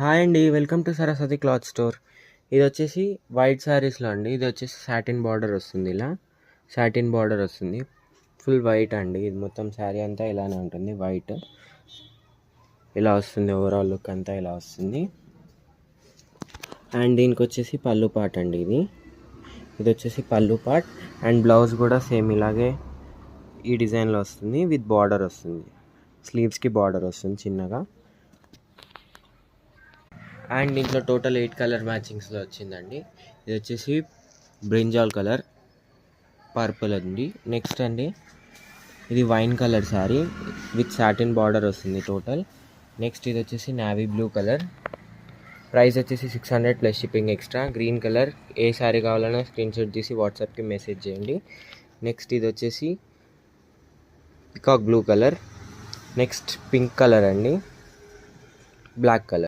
Hi అండి, welcome to Saraswati cloth store. ఇది వచ్చేసి వైట్ శారీస్లో అండి. ఇది వచ్చేసి సాటిన్ బార్డర్ వస్తుంది. ఇలా సాటిన్ బార్డర్ వస్తుంది, ఫుల్ వైట్ అండి. ఇది మొత్తం శారీ అంతా ఇలానే ఉంటుంది, వైట్ ఇలా వస్తుంది. ఓవరాల్ లుక్ అంతా ఇలా వస్తుంది. అండ్ దీనికి వచ్చేసి పళ్ళు పార్ట్ అండి. ఇది వచ్చేసి పళ్ళు పార్ట్ అండ్ బ్లౌజ్ కూడా సేమ్ ఇలాగే ఈ డిజైన్లో వస్తుంది. విత్ బార్డర్ వస్తుంది, స్లీవ్స్కి బార్డర్ వస్తుంది చిన్నగా. అండ్ దీంట్లో టోటల్ 8 కలర్ మ్యాచింగ్స్లో వచ్చిందండి. ఇది వచ్చేసి బ్రింజాల్ కలర్, పర్పుల్ అండి. నెక్స్ట్ అండి, ఇది wine colour sari with satin border వస్తుంది టోటల్. నెక్స్ట్ ఇది వచ్చేసి నావీ బ్లూ కలర్, ప్రైస్ వచ్చేసి 600 plus shipping extra. Green colour, ఏ శారీ కావాలన్నా స్క్రీన్షాట్ తీసి వాట్సాప్కి మెసేజ్ చేయండి. నెక్స్ట్ ఇది వచ్చేసి peacock blue colour. Next pink colour అండి, బ్లాక్ కలర్.